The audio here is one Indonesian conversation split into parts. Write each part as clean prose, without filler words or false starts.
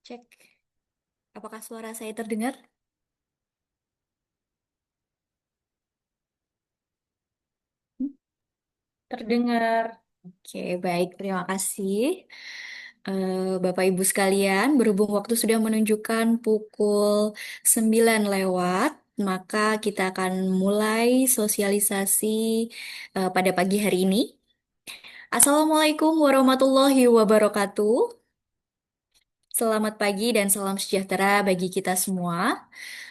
Cek, apakah suara saya terdengar? Hmm, Terdengar. Oke, baik. Terima kasih. Bapak Ibu sekalian, berhubung waktu sudah menunjukkan pukul 9 lewat, maka kita akan mulai sosialisasi pada pagi hari ini. Assalamualaikum warahmatullahi wabarakatuh. Selamat pagi dan salam sejahtera bagi kita semua.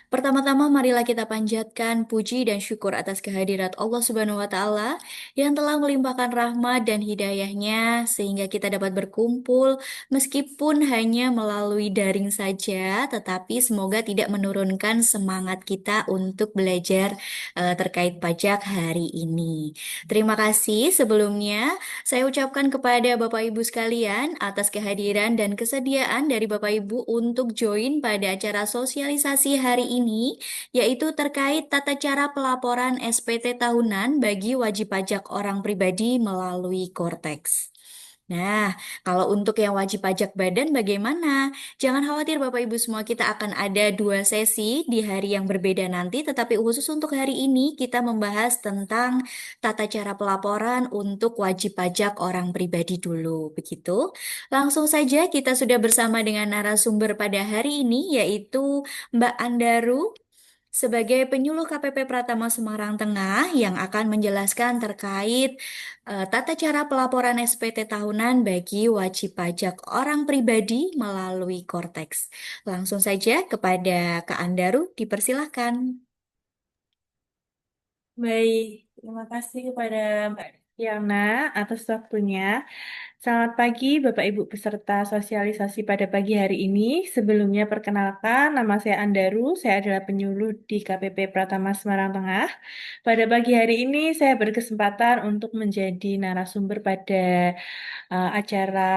Pertama-tama marilah kita panjatkan puji dan syukur atas kehadirat Allah Subhanahu wa taala yang telah melimpahkan rahmat dan hidayahnya sehingga kita dapat berkumpul meskipun hanya melalui daring saja, tetapi semoga tidak menurunkan semangat kita untuk belajar terkait pajak hari ini. Terima kasih sebelumnya saya ucapkan kepada Bapak Ibu sekalian atas kehadiran dan kesediaan dari Bapak Ibu untuk join pada acara sosialisasi hari ini, yaitu terkait tata cara pelaporan SPT tahunan bagi wajib pajak orang pribadi melalui Cortex. Nah, kalau untuk yang wajib pajak badan bagaimana? Jangan khawatir Bapak Ibu semua, kita akan ada dua sesi di hari yang berbeda nanti, tetapi khusus untuk hari ini kita membahas tentang tata cara pelaporan untuk wajib pajak orang pribadi dulu, begitu. Langsung saja kita sudah bersama dengan narasumber pada hari ini, yaitu Mbak Andaru sebagai penyuluh KPP Pratama Semarang Tengah yang akan menjelaskan terkait tata cara pelaporan SPT tahunan bagi wajib pajak orang pribadi melalui Cortex. Langsung saja kepada Kak Andaru, dipersilahkan. Baik, terima kasih kepada Mbak Yana atas waktunya. Selamat pagi Bapak Ibu peserta sosialisasi pada pagi hari ini. Sebelumnya perkenalkan, nama saya Andaru, saya adalah penyuluh di KPP Pratama Semarang Tengah. Pada pagi hari ini saya berkesempatan untuk menjadi narasumber pada acara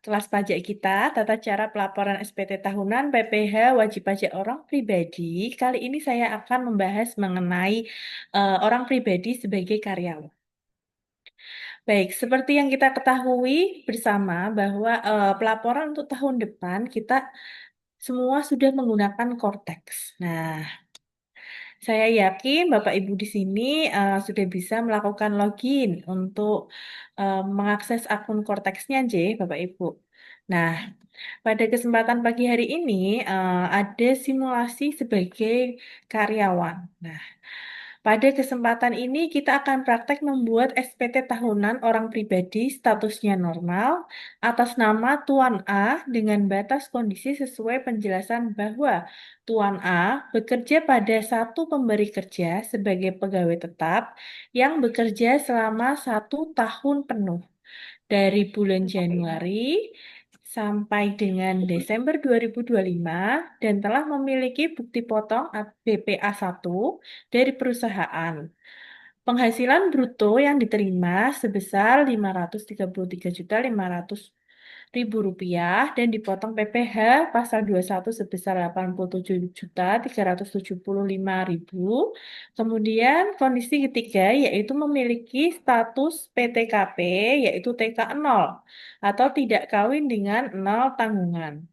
kelas pajak kita, tata cara pelaporan SPT tahunan PPh wajib pajak orang pribadi. Kali ini saya akan membahas mengenai orang pribadi sebagai karyawan. Baik, seperti yang kita ketahui bersama bahwa pelaporan untuk tahun depan kita semua sudah menggunakan Cortex. Nah, saya yakin Bapak Ibu di sini sudah bisa melakukan login untuk mengakses akun Cortex-nya, J, Bapak Ibu. Nah, pada kesempatan pagi hari ini ada simulasi sebagai karyawan. Nah, pada kesempatan ini kita akan praktek membuat SPT tahunan orang pribadi statusnya normal atas nama Tuan A dengan batas kondisi sesuai penjelasan bahwa Tuan A bekerja pada satu pemberi kerja sebagai pegawai tetap yang bekerja selama 1 tahun penuh dari bulan Januari sampai dengan Desember 2025 dan telah memiliki bukti potong BPA 1 dari perusahaan. Penghasilan bruto yang diterima sebesar 533.500.000 dan dipotong PPh pasal 21 sebesar 87.375.000. Kemudian kondisi ketiga yaitu memiliki status PTKP yaitu TK 0 atau tidak kawin dengan 0 tanggungan.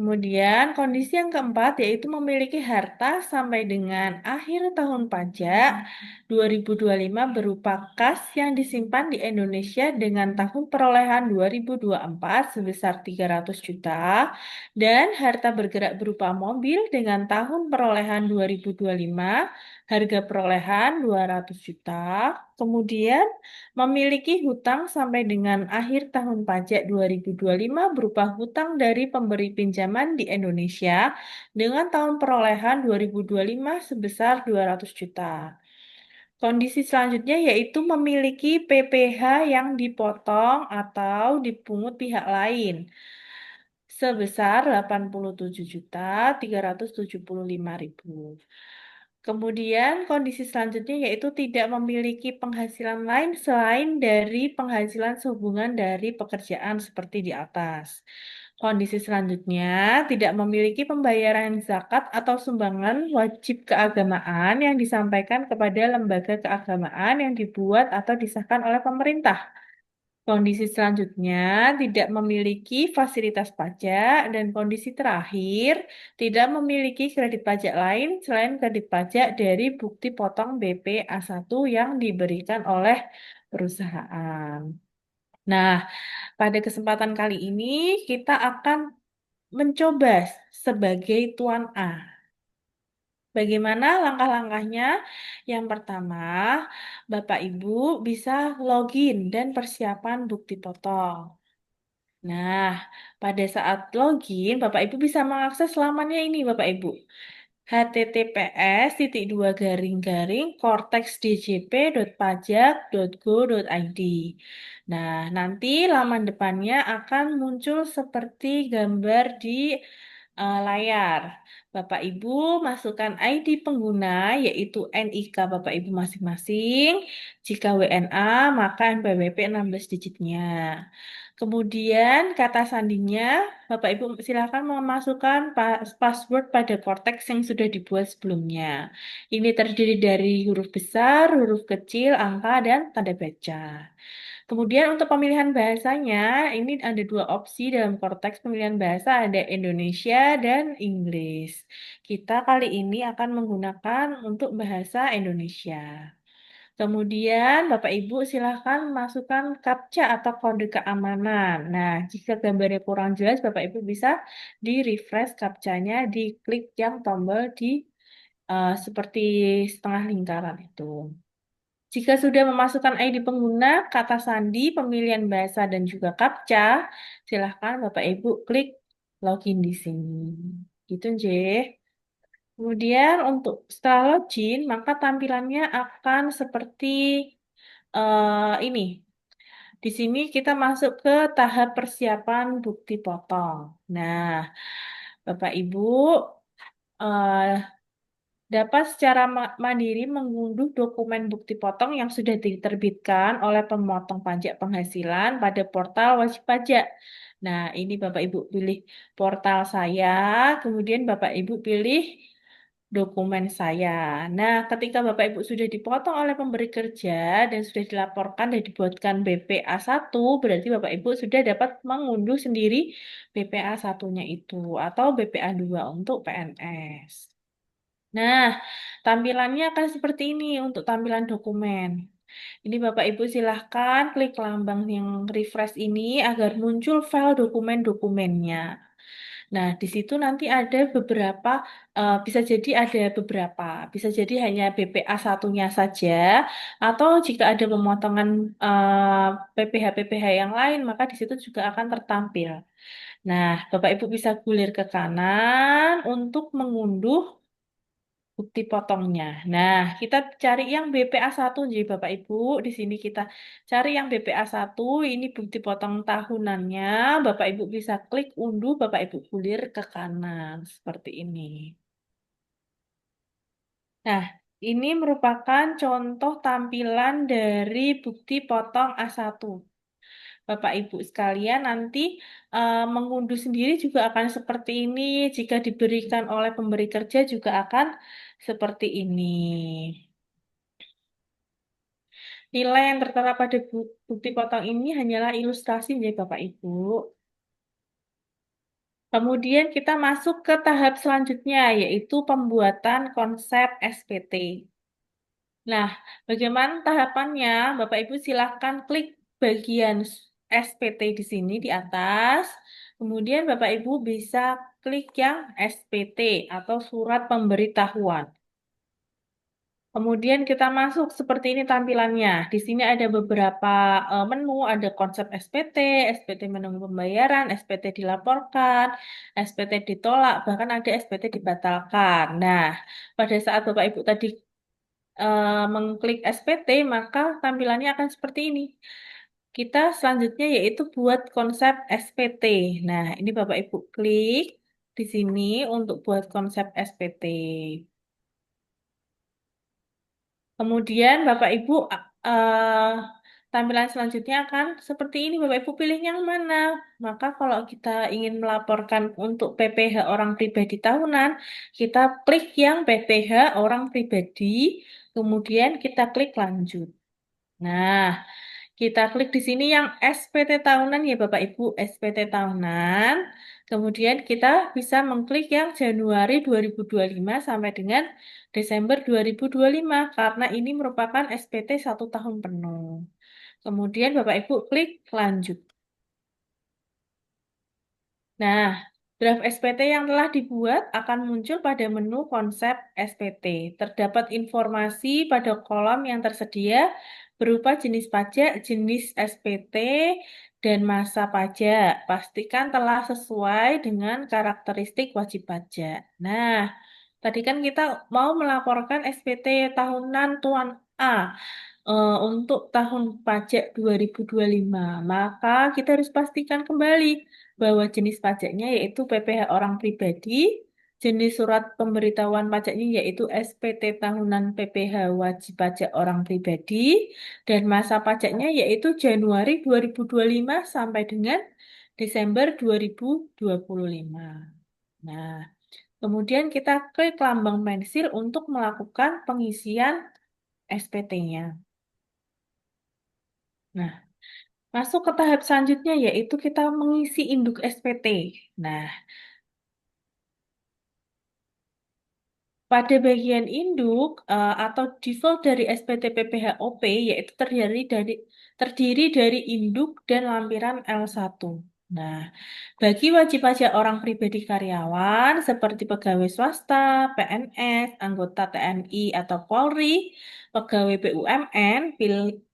Kemudian kondisi yang keempat yaitu memiliki harta sampai dengan akhir tahun pajak 2025 berupa kas yang disimpan di Indonesia dengan tahun perolehan 2024 sebesar 300 juta dan harta bergerak berupa mobil dengan tahun perolehan 2025 harga perolehan 200 juta. Kemudian memiliki hutang sampai dengan akhir tahun pajak 2025 berupa hutang dari pemberi pinjaman di Indonesia dengan tahun perolehan 2025 sebesar 200 juta. Kondisi selanjutnya yaitu memiliki PPh yang dipotong atau dipungut pihak lain sebesar 87.375.000. Kemudian kondisi selanjutnya yaitu tidak memiliki penghasilan lain selain dari penghasilan sehubungan dari pekerjaan seperti di atas. Kondisi selanjutnya tidak memiliki pembayaran zakat atau sumbangan wajib keagamaan yang disampaikan kepada lembaga keagamaan yang dibuat atau disahkan oleh pemerintah. Kondisi selanjutnya tidak memiliki fasilitas pajak dan kondisi terakhir tidak memiliki kredit pajak lain selain kredit pajak dari bukti potong BPA1 yang diberikan oleh perusahaan. Nah, pada kesempatan kali ini kita akan mencoba sebagai tuan A. Bagaimana langkah-langkahnya? Yang pertama, Bapak Ibu bisa login dan persiapan bukti potong. Nah, pada saat login, Bapak Ibu bisa mengakses lamannya ini, Bapak Ibu. https://cortexdjp.pajak.go.id. Nah, nanti laman depannya akan muncul seperti gambar di layar. Bapak Ibu masukkan ID pengguna yaitu NIK Bapak Ibu masing-masing. Jika WNA maka NPWP 16 digitnya. Kemudian kata sandinya Bapak Ibu silakan memasukkan password pada Cortex yang sudah dibuat sebelumnya. Ini terdiri dari huruf besar, huruf kecil, angka, dan tanda baca. Kemudian untuk pemilihan bahasanya, ini ada dua opsi dalam konteks pemilihan bahasa, ada Indonesia dan Inggris. Kita kali ini akan menggunakan untuk bahasa Indonesia. Kemudian Bapak Ibu silahkan masukkan CAPTCHA atau kode keamanan. Nah, jika gambarnya kurang jelas, Bapak Ibu bisa di-refresh CAPTCHA-nya, diklik yang tombol di seperti setengah lingkaran itu. Jika sudah memasukkan ID pengguna, kata sandi, pemilihan bahasa, dan juga CAPTCHA, silahkan Bapak Ibu klik login di sini. Gitu, J. Kemudian untuk setelah login, maka tampilannya akan seperti ini. Di sini kita masuk ke tahap persiapan bukti potong. Nah, Bapak Ibu eh, dapat secara mandiri mengunduh dokumen bukti potong yang sudah diterbitkan oleh pemotong pajak penghasilan pada portal wajib pajak. Nah, ini Bapak Ibu pilih portal saya, kemudian Bapak Ibu pilih dokumen saya. Nah, ketika Bapak Ibu sudah dipotong oleh pemberi kerja dan sudah dilaporkan dan dibuatkan BPA1, berarti Bapak Ibu sudah dapat mengunduh sendiri BPA1-nya itu atau BPA2 untuk PNS. Nah, tampilannya akan seperti ini untuk tampilan dokumen. Ini Bapak Ibu silahkan klik lambang yang refresh ini agar muncul file dokumen-dokumennya. Nah, di situ nanti ada beberapa, bisa jadi ada beberapa, bisa jadi hanya BPA satunya saja, atau jika ada pemotongan PPH-PPH yang lain, maka di situ juga akan tertampil. Nah, Bapak Ibu bisa gulir ke kanan untuk mengunduh bukti potongnya. Nah, kita cari yang BPA1 jadi Bapak Ibu. Di sini kita cari yang BPA1, ini bukti potong tahunannya. Bapak Ibu bisa klik unduh, Bapak Ibu gulir ke kanan seperti ini. Nah, ini merupakan contoh tampilan dari bukti potong A1. Bapak Ibu sekalian nanti mengunduh sendiri juga akan seperti ini. Jika diberikan oleh pemberi kerja juga akan seperti ini. Nilai yang tertera pada bukti potong ini hanyalah ilustrasi ya Bapak Ibu. Kemudian kita masuk ke tahap selanjutnya yaitu pembuatan konsep SPT. Nah, bagaimana tahapannya? Bapak Ibu silahkan klik bagian SPT di sini di atas. Kemudian Bapak Ibu bisa klik yang SPT atau surat pemberitahuan. Kemudian kita masuk seperti ini tampilannya. Di sini ada beberapa menu, ada konsep SPT, SPT menunggu pembayaran, SPT dilaporkan, SPT ditolak, bahkan ada SPT dibatalkan. Nah, pada saat Bapak Ibu tadi mengklik SPT, maka tampilannya akan seperti ini. Kita selanjutnya yaitu buat konsep SPT. Nah, ini Bapak Ibu klik di sini untuk buat konsep SPT. Kemudian Bapak Ibu eh, tampilan selanjutnya akan seperti ini. Bapak Ibu pilih yang mana? Maka kalau kita ingin melaporkan untuk PPh orang pribadi tahunan, kita klik yang PPh orang pribadi, kemudian kita klik lanjut. Nah, Kita klik di sini yang SPT tahunan ya Bapak Ibu, SPT tahunan. Kemudian kita bisa mengklik yang Januari 2025 sampai dengan Desember 2025 karena ini merupakan SPT 1 tahun penuh. Kemudian Bapak Ibu klik lanjut. Nah, draft SPT yang telah dibuat akan muncul pada menu konsep SPT. Terdapat informasi pada kolom yang tersedia berupa jenis pajak, jenis SPT, dan masa pajak. Pastikan telah sesuai dengan karakteristik wajib pajak. Nah, tadi kan kita mau melaporkan SPT tahunan Tuan A untuk tahun pajak 2025. Maka kita harus pastikan kembali bahwa jenis pajaknya yaitu PPh orang pribadi, jenis surat pemberitahuan pajaknya yaitu SPT tahunan PPh wajib pajak orang pribadi, dan masa pajaknya yaitu Januari 2025 sampai dengan Desember 2025. Nah, kemudian kita klik lambang pensil untuk melakukan pengisian SPT-nya. Nah, masuk ke tahap selanjutnya yaitu kita mengisi induk SPT. Nah, pada bagian induk atau default dari SPT PPHOP yaitu terdiri dari induk dan lampiran L1. Nah, bagi wajib pajak orang pribadi karyawan seperti pegawai swasta, PNS, anggota TNI atau Polri, pegawai BUMN,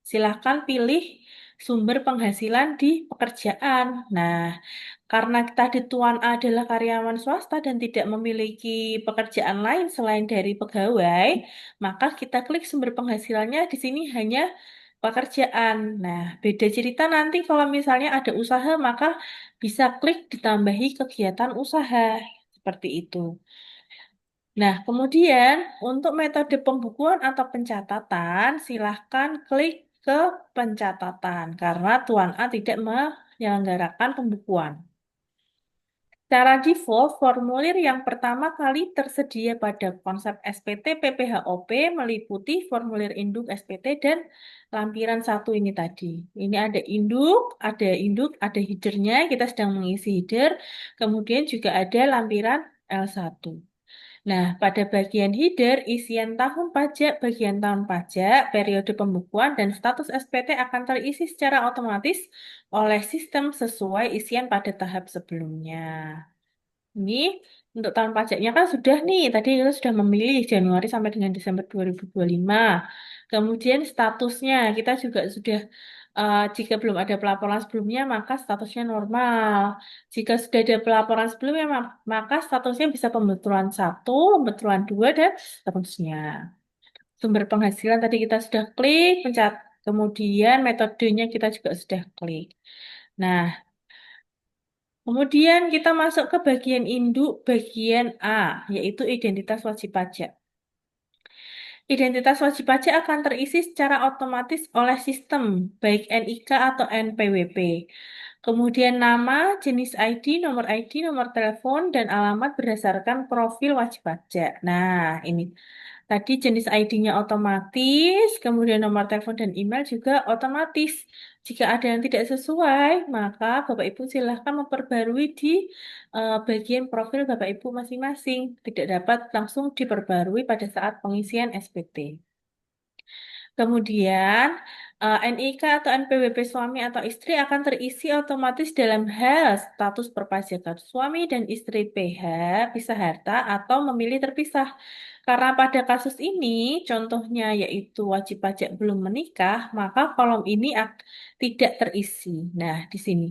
silahkan pilih sumber penghasilan di pekerjaan. Nah, karena tadi Tuan A adalah karyawan swasta dan tidak memiliki pekerjaan lain selain dari pegawai, maka kita klik sumber penghasilannya di sini hanya pekerjaan. Nah, beda cerita nanti kalau misalnya ada usaha, maka bisa klik ditambahi kegiatan usaha. Seperti itu. Nah, kemudian untuk metode pembukuan atau pencatatan, silahkan klik ke pencatatan karena Tuan A tidak menyelenggarakan pembukuan. Secara default, formulir yang pertama kali tersedia pada konsep SPT PPHOP meliputi formulir induk SPT dan lampiran satu ini tadi. Ini ada induk, ada headernya, kita sedang mengisi header, kemudian juga ada lampiran L1. Nah, pada bagian header, isian tahun pajak, bagian tahun pajak, periode pembukuan, dan status SPT akan terisi secara otomatis oleh sistem sesuai isian pada tahap sebelumnya. Ini untuk tahun pajaknya kan sudah nih, tadi kita sudah memilih Januari sampai dengan Desember 2025. Kemudian statusnya kita juga sudah, jika belum ada pelaporan sebelumnya, maka statusnya normal. Jika sudah ada pelaporan sebelumnya, maka statusnya bisa pembetulan satu, pembetulan dua, dan seterusnya. Sumber penghasilan tadi kita sudah klik, kemudian metodenya kita juga sudah klik. Nah, kemudian kita masuk ke bagian induk bagian A, yaitu identitas wajib pajak. Identitas wajib pajak akan terisi secara otomatis oleh sistem, baik NIK atau NPWP. Kemudian nama, jenis ID, nomor telepon, dan alamat berdasarkan profil wajib pajak. Nah, ini tadi jenis ID-nya otomatis, kemudian nomor telepon dan email juga otomatis. Jika ada yang tidak sesuai, maka Bapak Ibu silahkan memperbarui di bagian profil Bapak Ibu masing-masing. Tidak dapat langsung diperbarui pada saat pengisian SPT. Kemudian, NIK atau NPWP suami atau istri akan terisi otomatis dalam hal status perpajakan suami dan istri PH, pisah harta, atau memilih terpisah. Karena pada kasus ini, contohnya yaitu wajib pajak belum menikah, maka kolom ini tidak terisi. Nah, di sini.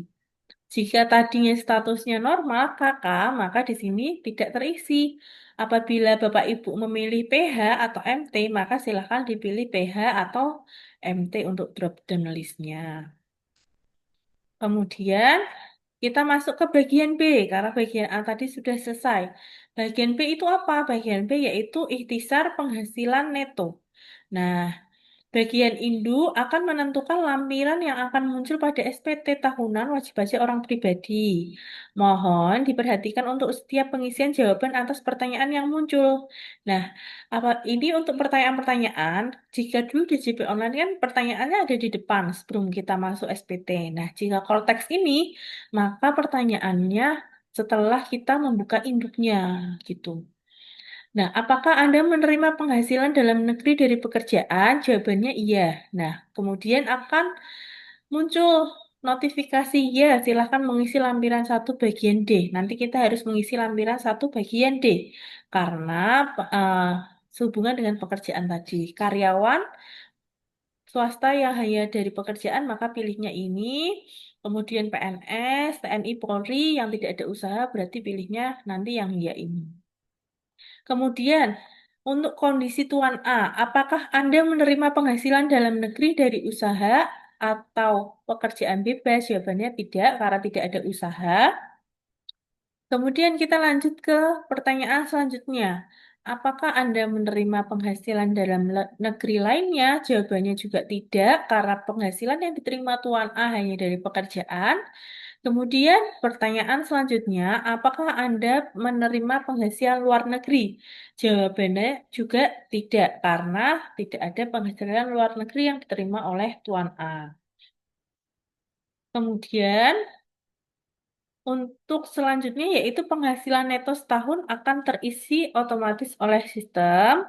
Jika tadinya statusnya normal, kakak, maka di sini tidak terisi. Apabila Bapak Ibu memilih PH atau MT, maka silakan dipilih PH atau MT untuk drop down listnya. Kemudian kita masuk ke bagian B, karena bagian A tadi sudah selesai. Bagian B itu apa? Bagian B yaitu ikhtisar penghasilan neto. Nah, Bagian induk akan menentukan lampiran yang akan muncul pada SPT tahunan wajib pajak orang pribadi. Mohon diperhatikan untuk setiap pengisian jawaban atas pertanyaan yang muncul. Nah, apa ini untuk pertanyaan-pertanyaan? Jika dulu di JP online kan pertanyaannya ada di depan sebelum kita masuk SPT. Nah, jika kalau teks ini, maka pertanyaannya setelah kita membuka induknya, gitu. Nah, apakah Anda menerima penghasilan dalam negeri dari pekerjaan? Jawabannya iya. Nah, kemudian akan muncul notifikasi ya, silahkan mengisi lampiran satu bagian D. Nanti kita harus mengisi lampiran satu bagian D. Karena eh, sehubungan dengan pekerjaan tadi. Karyawan swasta yang hanya dari pekerjaan, maka pilihnya ini. Kemudian PNS, TNI, Polri yang tidak ada usaha, berarti pilihnya nanti yang ya ini. Kemudian, untuk kondisi Tuan A, apakah Anda menerima penghasilan dalam negeri dari usaha atau pekerjaan bebas? Jawabannya tidak, karena tidak ada usaha. Kemudian kita lanjut ke pertanyaan selanjutnya. Apakah Anda menerima penghasilan dalam negeri lainnya? Jawabannya juga tidak, karena penghasilan yang diterima Tuan A hanya dari pekerjaan. Kemudian pertanyaan selanjutnya, apakah Anda menerima penghasilan luar negeri? Jawabannya juga tidak, karena tidak ada penghasilan luar negeri yang diterima oleh Tuan A. Kemudian untuk selanjutnya yaitu penghasilan neto setahun akan terisi otomatis oleh sistem.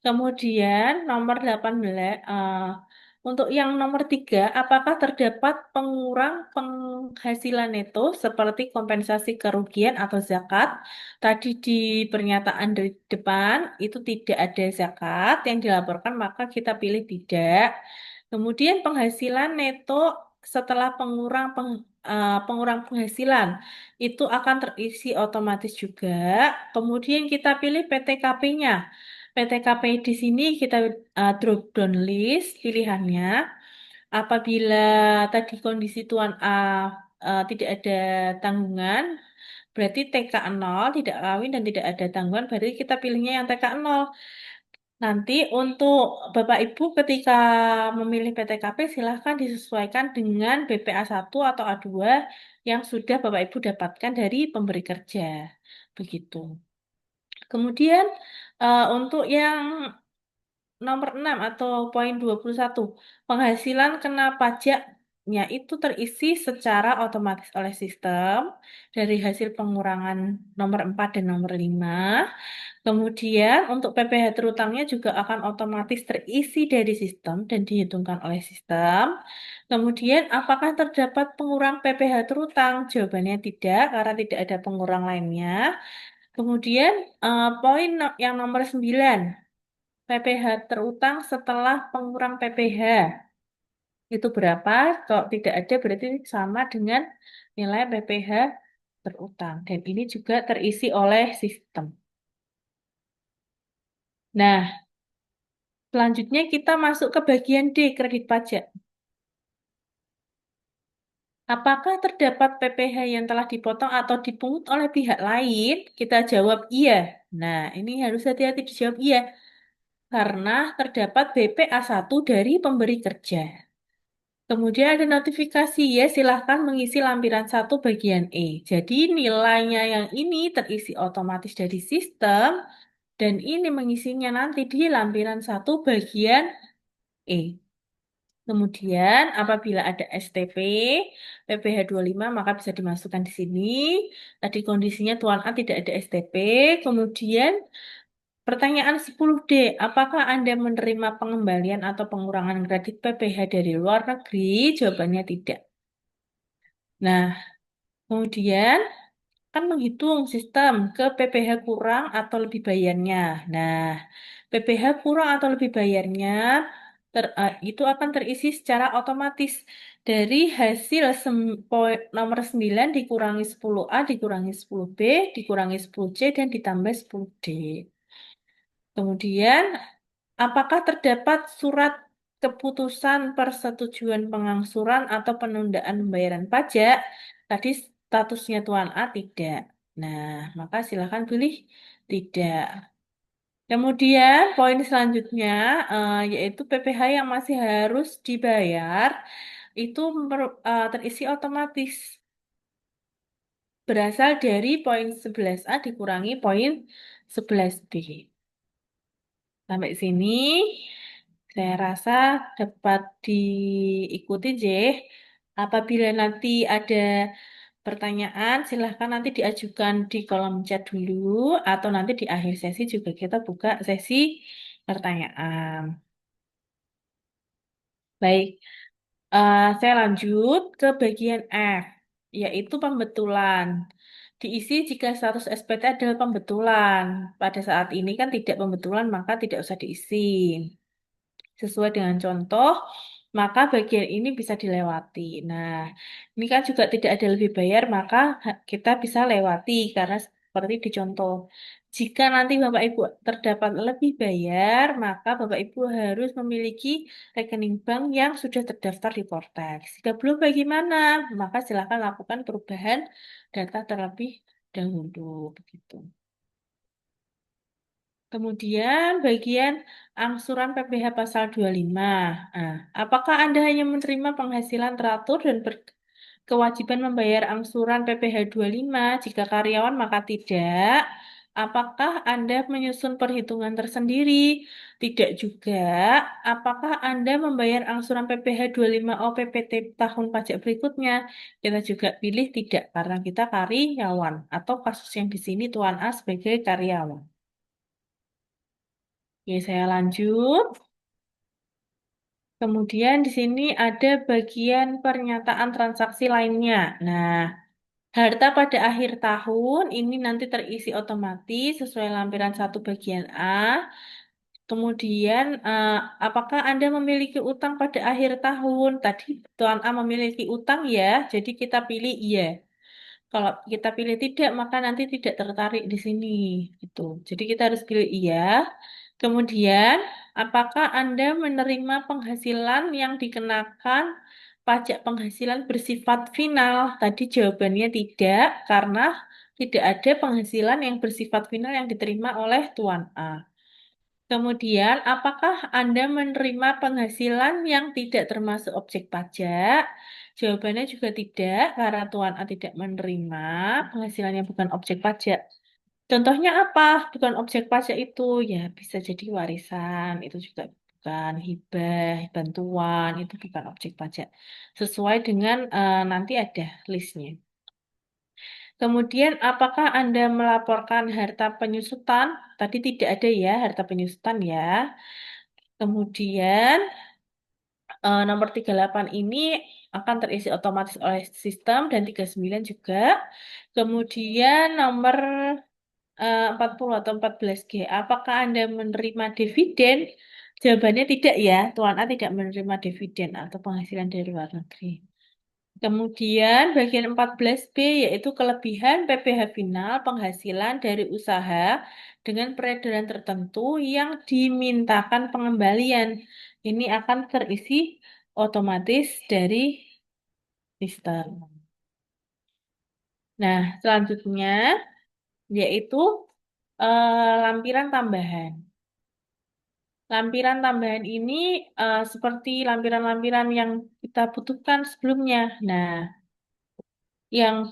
Kemudian nomor 18, untuk yang nomor 3, apakah terdapat pengurang penghasilan neto seperti kompensasi kerugian atau zakat? Tadi di pernyataan dari depan itu tidak ada zakat yang dilaporkan, maka kita pilih tidak. Kemudian penghasilan neto setelah pengurang penghasilan itu akan terisi otomatis juga. Kemudian kita pilih PTKP-nya. PTKP di sini kita drop down list pilihannya. Apabila tadi kondisi Tuan A tidak ada tanggungan, berarti TK 0, tidak kawin dan tidak ada tanggungan, berarti kita pilihnya yang TK 0. Nanti untuk Bapak Ibu ketika memilih PTKP silahkan disesuaikan dengan BPA 1 atau A2 yang sudah Bapak Ibu dapatkan dari pemberi kerja. Begitu. Kemudian untuk yang nomor 6 atau poin 21, penghasilan kena pajaknya itu terisi secara otomatis oleh sistem dari hasil pengurangan nomor 4 dan nomor 5. Kemudian untuk PPh terutangnya juga akan otomatis terisi dari sistem dan dihitungkan oleh sistem. Kemudian apakah terdapat pengurang PPh terutang? Jawabannya tidak, karena tidak ada pengurang lainnya. Kemudian poin yang nomor 9, PPh terutang setelah pengurang PPh. Itu berapa? Kalau tidak ada berarti sama dengan nilai PPh terutang. Dan ini juga terisi oleh sistem. Nah, selanjutnya kita masuk ke bagian D, kredit pajak. Apakah terdapat PPh yang telah dipotong atau dipungut oleh pihak lain? Kita jawab iya. Nah, ini harus hati-hati dijawab iya. Karena terdapat BPA 1 dari pemberi kerja. Kemudian ada notifikasi ya, silahkan mengisi lampiran satu bagian E. Jadi nilainya yang ini terisi otomatis dari sistem dan ini mengisinya nanti di lampiran satu bagian E. Kemudian apabila ada STP, PPh 25 maka bisa dimasukkan di sini. Tadi kondisinya Tuan A tidak ada STP. Kemudian pertanyaan 10D, apakah Anda menerima pengembalian atau pengurangan kredit PPh dari luar negeri? Jawabannya tidak. Nah, kemudian kan menghitung sistem ke PPh kurang atau lebih bayarnya. Nah, PPh kurang atau lebih bayarnya itu akan terisi secara otomatis dari hasil nomor 9 dikurangi 10A dikurangi 10B dikurangi 10C dan ditambah 10D. Kemudian, apakah terdapat surat keputusan persetujuan pengangsuran atau penundaan pembayaran pajak? Tadi statusnya Tuan A tidak. Nah, maka silakan pilih tidak. Kemudian poin selanjutnya yaitu PPh yang masih harus dibayar itu terisi otomatis berasal dari poin 11A dikurangi poin 11B. Sampai sini saya rasa dapat diikuti, J. Apabila nanti ada pertanyaan, silahkan nanti diajukan di kolom chat dulu, atau nanti di akhir sesi juga kita buka sesi pertanyaan. Baik, saya lanjut ke bagian F, yaitu pembetulan. Diisi jika status SPT adalah pembetulan. Pada saat ini kan tidak pembetulan, maka tidak usah diisi. Sesuai dengan contoh, maka bagian ini bisa dilewati. Nah, ini kan juga tidak ada lebih bayar, maka kita bisa lewati karena seperti di contoh. Jika nanti Bapak Ibu terdapat lebih bayar, maka Bapak Ibu harus memiliki rekening bank yang sudah terdaftar di Portex. Jika belum bagaimana, maka silakan lakukan perubahan data terlebih dahulu. Begitu. Kemudian bagian angsuran PPh pasal 25. Nah, apakah Anda hanya menerima penghasilan teratur dan berkewajiban membayar angsuran PPh 25? Jika karyawan maka tidak. Apakah Anda menyusun perhitungan tersendiri? Tidak juga. Apakah Anda membayar angsuran PPh 25 OPPT tahun pajak berikutnya? Kita juga pilih tidak karena kita karyawan atau kasus yang di sini Tuan A sebagai karyawan. Oke, saya lanjut. Kemudian di sini ada bagian pernyataan transaksi lainnya. Nah, harta pada akhir tahun ini nanti terisi otomatis sesuai lampiran 1 bagian A. Kemudian, apakah Anda memiliki utang pada akhir tahun? Tadi Tuan A memiliki utang ya, jadi kita pilih iya. Kalau kita pilih tidak, maka nanti tidak tertarik di sini. Gitu. Jadi kita harus pilih iya. Kemudian, apakah Anda menerima penghasilan yang dikenakan pajak penghasilan bersifat final? Tadi jawabannya tidak, karena tidak ada penghasilan yang bersifat final yang diterima oleh Tuan A. Kemudian, apakah Anda menerima penghasilan yang tidak termasuk objek pajak? Jawabannya juga tidak, karena Tuan A tidak menerima penghasilan yang bukan objek pajak. Contohnya apa? Bukan objek pajak itu, ya bisa jadi warisan, itu juga bukan hibah, bantuan, itu bukan objek pajak. Sesuai dengan nanti ada listnya. Kemudian, apakah Anda melaporkan harta penyusutan? Tadi tidak ada ya, harta penyusutan ya. Kemudian nomor 38 ini akan terisi otomatis oleh sistem dan 39 juga. Kemudian nomor 40 atau 14G. Apakah Anda menerima dividen? Jawabannya tidak ya. Tuan A tidak menerima dividen atau penghasilan dari luar negeri. Kemudian bagian 14B yaitu kelebihan PPh final penghasilan dari usaha dengan peredaran tertentu yang dimintakan pengembalian. Ini akan terisi otomatis dari sistem. Nah, selanjutnya yaitu lampiran tambahan. Lampiran tambahan ini seperti lampiran-lampiran yang kita butuhkan sebelumnya. Nah, yang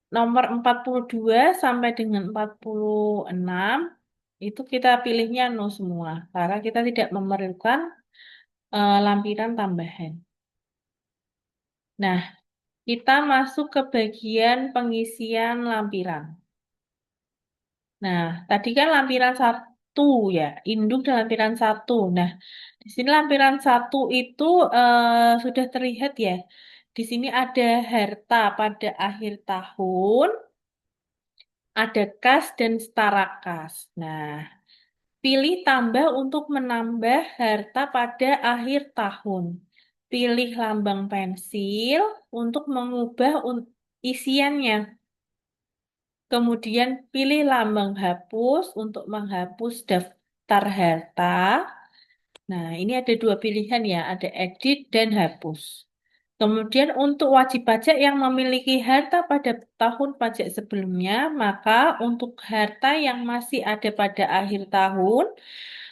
nomor 42 sampai dengan 46 itu kita pilihnya no semua karena kita tidak memerlukan lampiran tambahan. Nah, kita masuk ke bagian pengisian lampiran. Nah, tadi kan lampiran satu ya, induk dan lampiran satu. Nah, di sini lampiran satu itu sudah terlihat ya. Di sini ada harta pada akhir tahun, ada kas dan setara kas. Nah, pilih tambah untuk menambah harta pada akhir tahun. Pilih lambang pensil untuk mengubah isiannya. Kemudian pilih lambang hapus untuk menghapus daftar harta. Nah, ini ada dua pilihan ya, ada edit dan hapus. Kemudian untuk wajib pajak yang memiliki harta pada tahun pajak sebelumnya, maka untuk harta yang masih ada pada akhir tahun,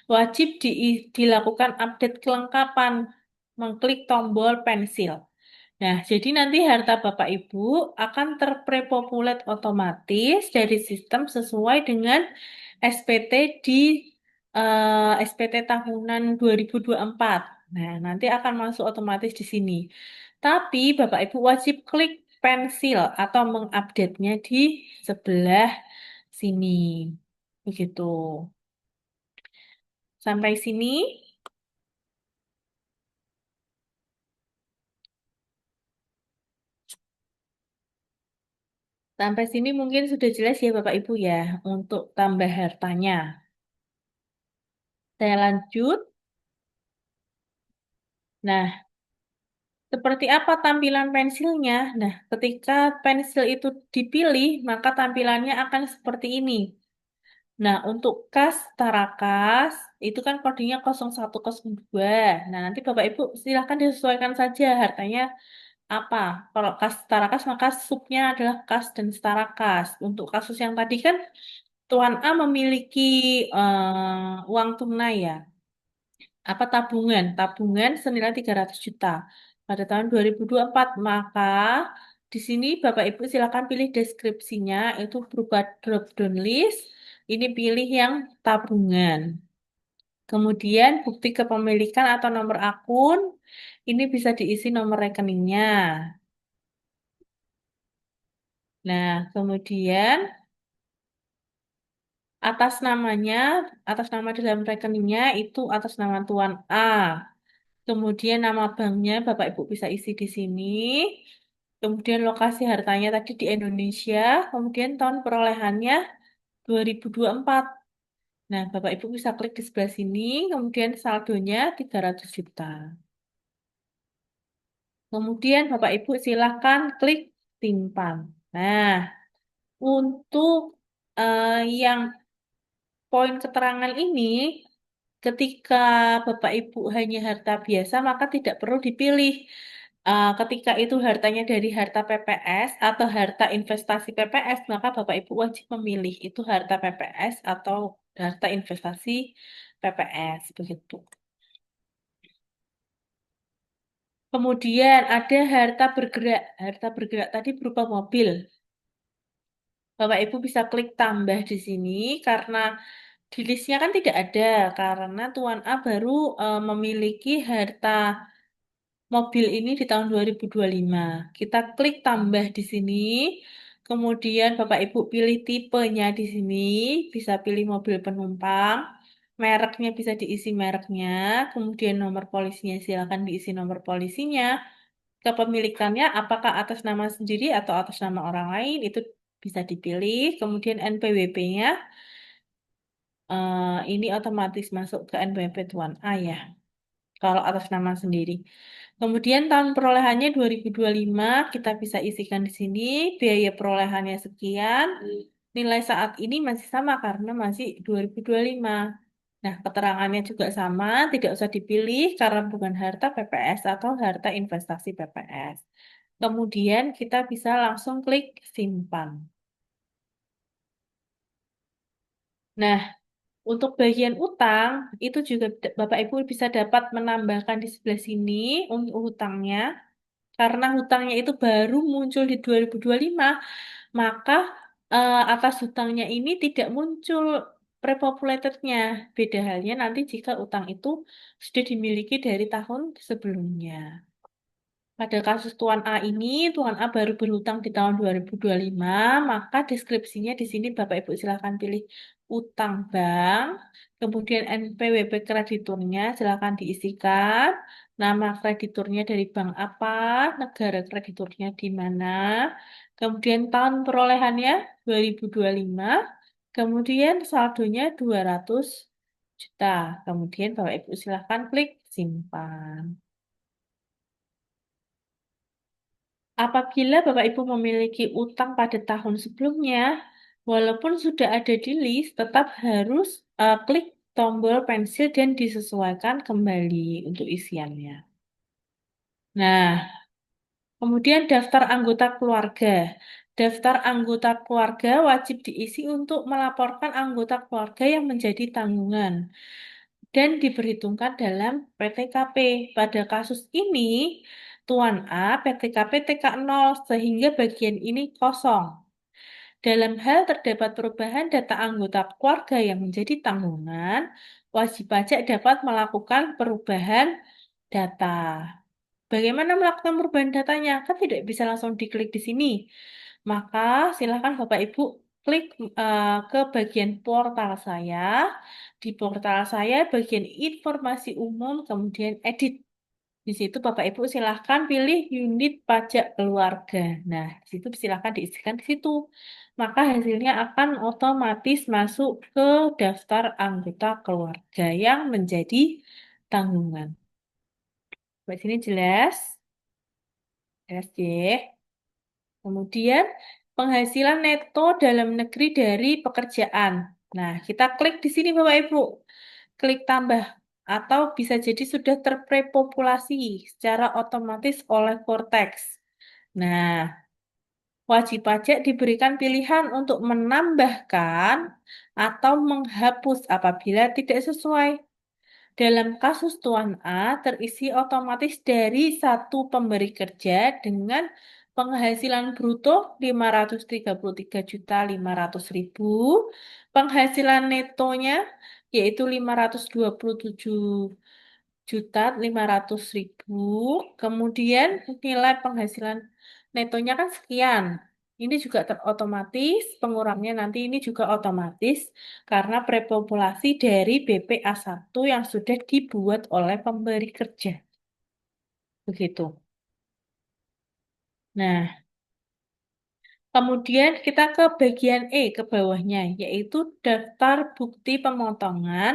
wajib dilakukan update kelengkapan, mengklik tombol pensil. Nah, jadi nanti harta Bapak Ibu akan terprepopulat otomatis dari sistem sesuai dengan SPT di SPT tahunan 2024. Nah, nanti akan masuk otomatis di sini. Tapi Bapak Ibu wajib klik pensil atau mengupdate-nya di sebelah sini. Begitu. Sampai sini, sampai sini mungkin sudah jelas ya Bapak Ibu ya untuk tambah hartanya. Saya lanjut. Nah, seperti apa tampilan pensilnya? Nah, ketika pensil itu dipilih, maka tampilannya akan seperti ini. Nah, untuk kas Tarakas, itu kan kodenya 0102. Nah, nanti Bapak Ibu silahkan disesuaikan saja hartanya apa. Kalau kas Tarakas, maka subnya adalah kas dan Tarakas. Untuk kasus yang tadi kan, Tuan A memiliki uang tunai ya. Apa tabungan senilai 300 juta pada tahun 2024. Maka di sini Bapak Ibu silakan pilih deskripsinya itu berupa drop down list. Ini pilih yang tabungan. Kemudian bukti kepemilikan atau nomor akun ini bisa diisi nomor rekeningnya. Nah, kemudian atas namanya, atas nama dalam rekeningnya itu atas nama Tuan A. Kemudian nama banknya Bapak Ibu bisa isi di sini. Kemudian lokasi hartanya tadi di Indonesia. Kemudian tahun perolehannya 2024. Nah, Bapak Ibu bisa klik di sebelah sini. Kemudian saldonya 300 juta. Kemudian Bapak Ibu silakan klik simpan. Nah, untuk yang poin keterangan ini, ketika Bapak Ibu hanya harta biasa, maka tidak perlu dipilih. Ketika itu hartanya dari harta PPS atau harta investasi PPS, maka Bapak Ibu wajib memilih itu harta PPS atau harta investasi PPS, begitu. Kemudian ada harta bergerak. Harta bergerak tadi berupa mobil. Bapak Ibu bisa klik tambah di sini karena di listnya kan tidak ada karena Tuan A baru memiliki harta mobil ini di tahun 2025. Kita klik tambah di sini. Kemudian Bapak Ibu pilih tipenya di sini, bisa pilih mobil penumpang. Mereknya bisa diisi mereknya, kemudian nomor polisinya silakan diisi nomor polisinya. Kepemilikannya apakah atas nama sendiri atau atas nama orang lain itu bisa dipilih. Kemudian NPWP-nya ini otomatis masuk ke NPWP Tuan A ya, kalau atas nama sendiri. Kemudian tahun perolehannya 2025 kita bisa isikan di sini, biaya perolehannya sekian, nilai saat ini masih sama karena masih 2025. Nah, keterangannya juga sama, tidak usah dipilih karena bukan harta PPS atau harta investasi PPS. Kemudian kita bisa langsung klik simpan. Nah, untuk bagian utang, itu juga Bapak Ibu bisa dapat menambahkan di sebelah sini untuk hutangnya. Karena hutangnya itu baru muncul di 2025, maka atas hutangnya ini tidak muncul prepopulatednya. Beda halnya nanti jika utang itu sudah dimiliki dari tahun sebelumnya. Pada kasus Tuan A ini, Tuan A baru berhutang di tahun 2025, maka deskripsinya di sini Bapak Ibu silakan pilih utang bank, kemudian NPWP krediturnya silakan diisikan, nama krediturnya dari bank apa, negara krediturnya di mana, kemudian tahun perolehannya 2025, kemudian saldonya 200 juta. Kemudian Bapak Ibu silakan klik simpan. Apabila Bapak Ibu memiliki utang pada tahun sebelumnya, walaupun sudah ada di list, tetap harus klik tombol pensil dan disesuaikan kembali untuk isiannya. Nah, Kemudian daftar anggota keluarga. Daftar anggota keluarga wajib diisi untuk melaporkan anggota keluarga yang menjadi tanggungan dan diperhitungkan dalam PTKP. Pada kasus ini, Tuan A PTKP TK0 sehingga bagian ini kosong. Dalam hal terdapat perubahan data anggota keluarga yang menjadi tanggungan, wajib pajak dapat melakukan perubahan data. Bagaimana melakukan perubahan datanya? Kan tidak bisa langsung diklik di sini. Maka silakan Bapak Ibu klik ke bagian portal saya. Di portal saya bagian informasi umum kemudian edit. Di situ Bapak Ibu silahkan pilih unit pajak keluarga. Nah, di situ silahkan diisikan di situ. Maka hasilnya akan otomatis masuk ke daftar anggota keluarga yang menjadi tanggungan. Di sini jelas? Jelas, ya. Kemudian penghasilan neto dalam negeri dari pekerjaan. Nah, kita klik di sini Bapak Ibu. Klik tambah atau bisa jadi sudah terprepopulasi secara otomatis oleh Cortex. Nah, wajib pajak diberikan pilihan untuk menambahkan atau menghapus apabila tidak sesuai. Dalam kasus Tuan A terisi otomatis dari satu pemberi kerja dengan penghasilan bruto 533.500.000, penghasilan netonya yaitu 527.500.000, kemudian nilai penghasilan netonya kan sekian. Ini juga terotomatis, pengurangnya nanti ini juga otomatis karena prepopulasi dari BPA1 yang sudah dibuat oleh pemberi kerja. Begitu. Nah, kemudian kita ke bagian E, ke bawahnya, yaitu daftar bukti pemotongan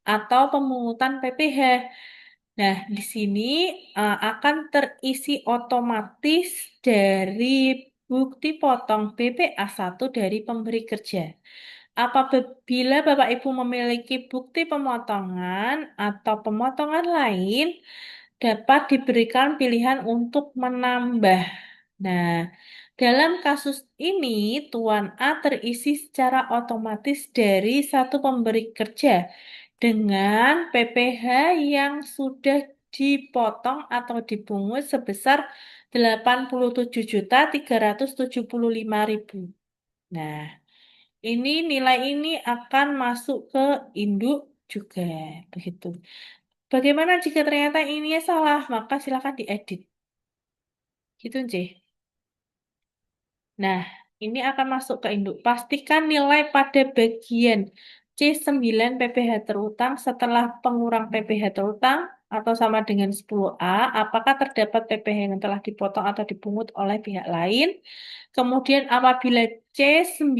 atau pemungutan PPh. Nah, di sini akan terisi otomatis dari bukti potong BPA1 dari pemberi kerja. Apabila Bapak Ibu memiliki bukti pemotongan atau pemotongan lain, dapat diberikan pilihan untuk menambah. Nah, dalam kasus ini, Tuan A terisi secara otomatis dari satu pemberi kerja dengan PPh yang sudah dipotong atau dipungut sebesar 87.375.000. Nah, ini nilai ini akan masuk ke induk juga, begitu. Bagaimana jika ternyata ini salah, maka silakan diedit. Gitu, C. Nah, ini akan masuk ke induk. Pastikan nilai pada bagian C9 PPh terutang setelah pengurang PPh terutang atau sama dengan 10A, apakah terdapat PPh yang telah dipotong atau dipungut oleh pihak lain. Kemudian apabila C9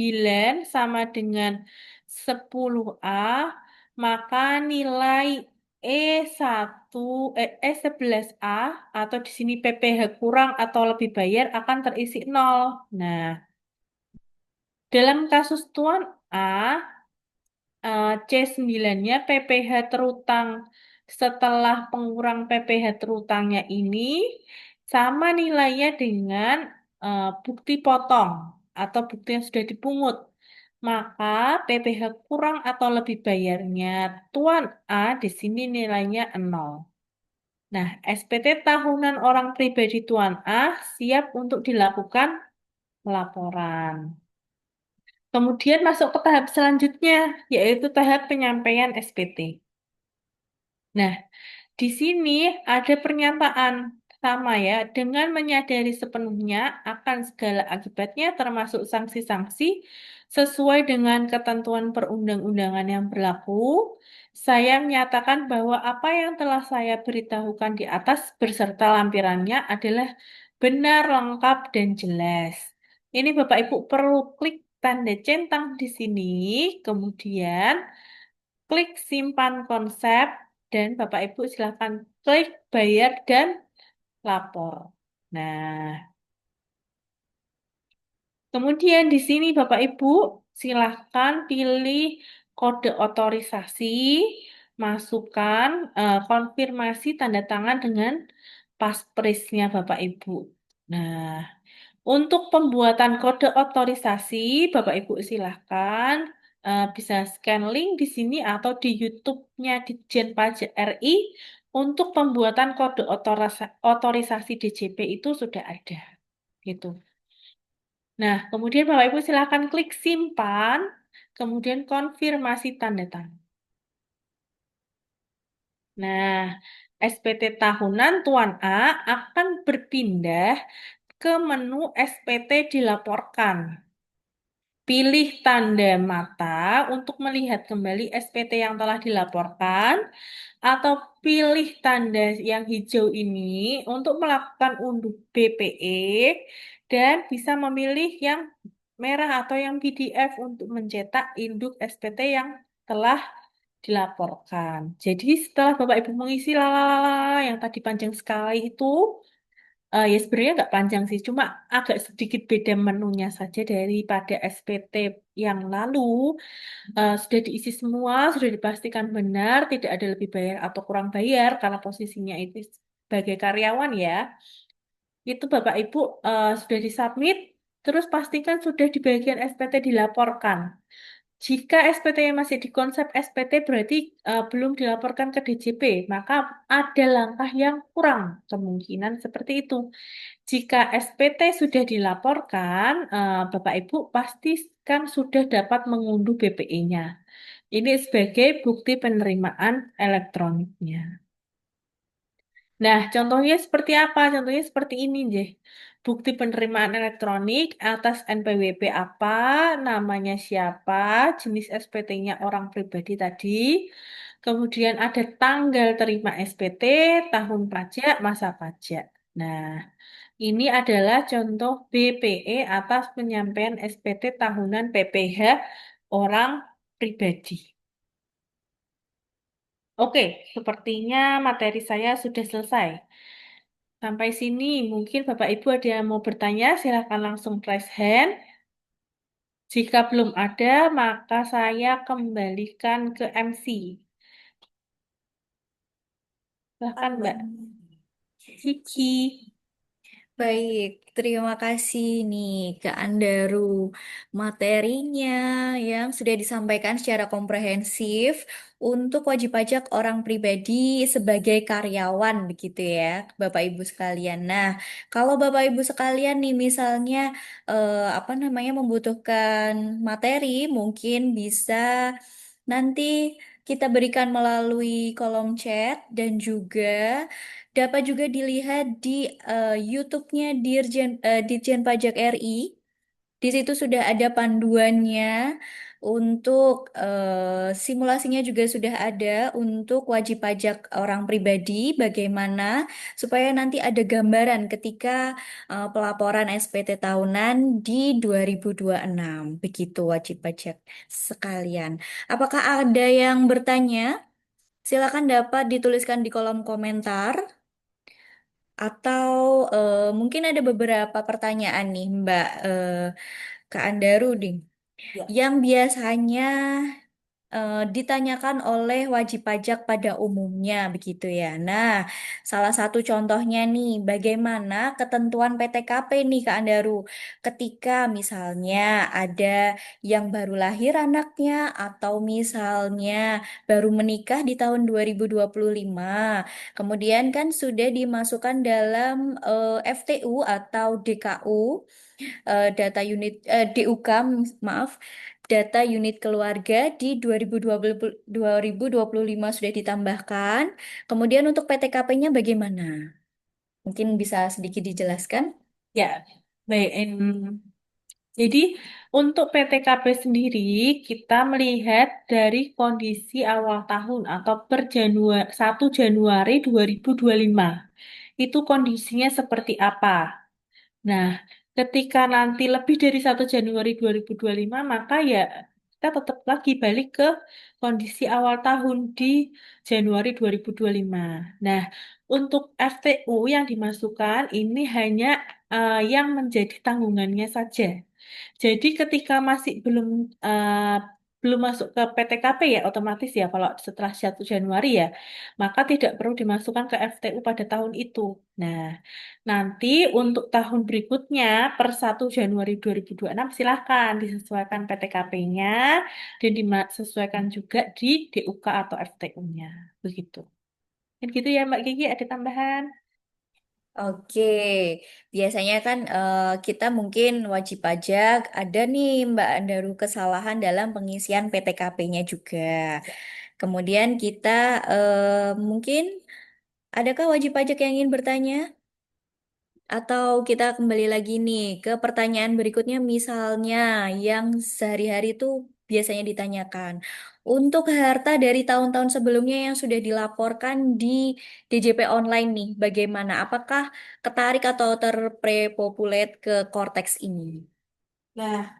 sama dengan 10A, maka nilai E1, E11A atau di sini PPh kurang atau lebih bayar akan terisi 0. Nah, dalam kasus Tuan A, C9-nya PPh terutang setelah pengurang PPh terutangnya ini sama nilainya dengan bukti potong atau bukti yang sudah dipungut. Maka PPh kurang atau lebih bayarnya Tuan A di sini nilainya 0. Nah, SPT tahunan orang pribadi Tuan A siap untuk dilakukan laporan. Kemudian masuk ke tahap selanjutnya, yaitu tahap penyampaian SPT. Nah, di sini ada pernyataan sama ya, dengan menyadari sepenuhnya akan segala akibatnya termasuk sanksi-sanksi sesuai dengan ketentuan perundang-undangan yang berlaku, saya menyatakan bahwa apa yang telah saya beritahukan di atas beserta lampirannya adalah benar, lengkap, dan jelas. Ini Bapak Ibu perlu klik tanda centang di sini, kemudian klik simpan konsep, dan Bapak Ibu silakan klik bayar dan lapor. Nah, kemudian di sini Bapak Ibu silahkan pilih kode otorisasi, masukkan konfirmasi tanda tangan dengan pasprisnya Bapak Ibu. Nah, untuk pembuatan kode otorisasi, Bapak Ibu silahkan bisa scan link di sini atau di YouTube-nya Ditjen Pajak RI untuk pembuatan kode otorisasi DJP itu sudah ada. Gitu. Nah, kemudian Bapak Ibu silahkan klik simpan, kemudian konfirmasi tanda tangan. Nah, SPT tahunan Tuan A akan berpindah ke menu SPT dilaporkan. Pilih tanda mata untuk melihat kembali SPT yang telah dilaporkan, atau pilih tanda yang hijau ini untuk melakukan unduh BPE, dan bisa memilih yang merah atau yang PDF untuk mencetak induk SPT yang telah dilaporkan. Jadi setelah Bapak Ibu mengisi lalalala yang tadi panjang sekali itu, ya sebenarnya nggak panjang sih, cuma agak sedikit beda menunya saja daripada SPT yang lalu. Sudah diisi semua, sudah dipastikan benar, tidak ada lebih bayar atau kurang bayar karena posisinya itu sebagai karyawan ya. Itu Bapak Ibu sudah disubmit, terus pastikan sudah di bagian SPT dilaporkan. Jika SPT-nya masih di konsep SPT berarti belum dilaporkan ke DJP, maka ada langkah yang kurang, kemungkinan seperti itu. Jika SPT sudah dilaporkan, Bapak Ibu pastikan sudah dapat mengunduh BPE-nya. Ini sebagai bukti penerimaan elektroniknya. Nah, contohnya seperti apa? Contohnya seperti ini, Jeh. Bukti penerimaan elektronik atas NPWP apa, namanya siapa, jenis SPT-nya orang pribadi tadi, kemudian ada tanggal terima SPT, tahun pajak, masa pajak. Nah, ini adalah contoh BPE atas penyampaian SPT tahunan PPH orang pribadi. Oke, sepertinya materi saya sudah selesai. Sampai sini, mungkin Bapak Ibu ada yang mau bertanya, silakan langsung raise hand. Jika belum ada, maka saya kembalikan ke MC. Silakan Mbak Kiki. Baik, terima kasih nih Kak Andaru. Materinya yang sudah disampaikan secara komprehensif untuk wajib pajak orang pribadi sebagai karyawan begitu ya, Bapak Ibu sekalian. Nah, kalau Bapak Ibu sekalian nih misalnya apa namanya membutuhkan materi, mungkin bisa nanti kita berikan melalui kolom chat dan juga dapat juga dilihat di YouTube-nya Ditjen Pajak RI. Di situ sudah ada panduannya untuk simulasinya juga sudah ada untuk wajib pajak orang pribadi bagaimana supaya nanti ada gambaran ketika pelaporan SPT tahunan di 2026. Begitu wajib pajak sekalian. Apakah ada yang bertanya? Silakan dapat dituliskan di kolom komentar. Atau mungkin ada beberapa pertanyaan nih Mbak Kak Andarudin yang biasanya ditanyakan oleh wajib pajak pada umumnya begitu ya. Nah, salah satu contohnya nih, bagaimana ketentuan PTKP nih Kak Andaru ketika misalnya ada yang baru lahir anaknya atau misalnya baru menikah di tahun 2025. Kemudian kan sudah dimasukkan dalam FTU atau DKU, data unit DUK, maaf, data unit keluarga di 2025 sudah ditambahkan. Kemudian untuk PTKP-nya bagaimana? Mungkin bisa sedikit dijelaskan? Ya, baik. Jadi untuk PTKP sendiri kita melihat dari kondisi awal tahun atau per Januari 1 Januari 2025. Itu kondisinya seperti apa? Nah, ketika nanti lebih dari 1 Januari 2025, maka ya kita tetap lagi balik ke kondisi awal tahun di Januari 2025. Nah, untuk FTU yang dimasukkan ini hanya yang menjadi tanggungannya saja. Jadi ketika masih belum belum masuk ke PTKP ya otomatis ya kalau setelah 1 Januari ya, maka tidak perlu dimasukkan ke FTU pada tahun itu. Nah, nanti untuk tahun berikutnya per 1 Januari 2026 silahkan disesuaikan PTKP-nya dan disesuaikan juga di DUK atau FTU-nya. Begitu. Kan gitu ya Mbak Gigi, ada tambahan? Oke, biasanya kan kita mungkin wajib pajak ada nih Mbak Andaru kesalahan dalam pengisian PTKP-nya juga. Kemudian kita mungkin adakah wajib pajak yang ingin bertanya? Atau kita kembali lagi nih ke pertanyaan berikutnya, misalnya yang sehari-hari itu biasanya ditanyakan. Untuk harta dari tahun-tahun sebelumnya yang sudah dilaporkan di DJP online nih, bagaimana? Apakah ketarik atau terpopulate ke Cortex ini? Nah,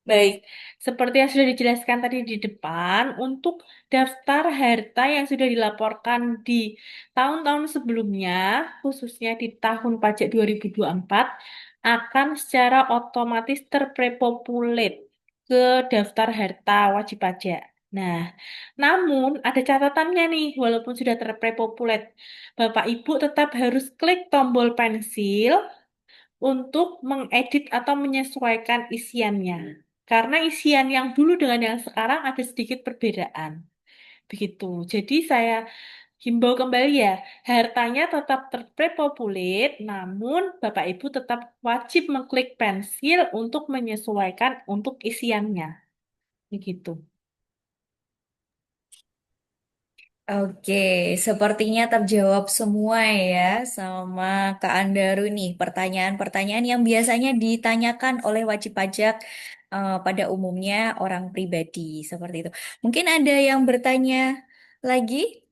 baik, seperti yang sudah dijelaskan tadi di depan, untuk daftar harta yang sudah dilaporkan di tahun-tahun sebelumnya, khususnya di tahun pajak 2024, akan secara otomatis terprepopulate ke daftar harta wajib pajak. Nah, namun ada catatannya nih, walaupun sudah terprepopulate, Bapak Ibu tetap harus klik tombol pensil untuk mengedit atau menyesuaikan isiannya. Karena isian yang dulu dengan yang sekarang ada sedikit perbedaan. Begitu. Jadi saya himbau kembali ya, hartanya tetap terprepopulate, namun Bapak Ibu tetap wajib mengklik pensil untuk menyesuaikan untuk isiannya. Begitu. Oke, sepertinya terjawab semua ya sama Kak Andaru nih. Pertanyaan-pertanyaan yang biasanya ditanyakan oleh wajib pajak pada umumnya orang pribadi seperti itu. Mungkin ada yang bertanya lagi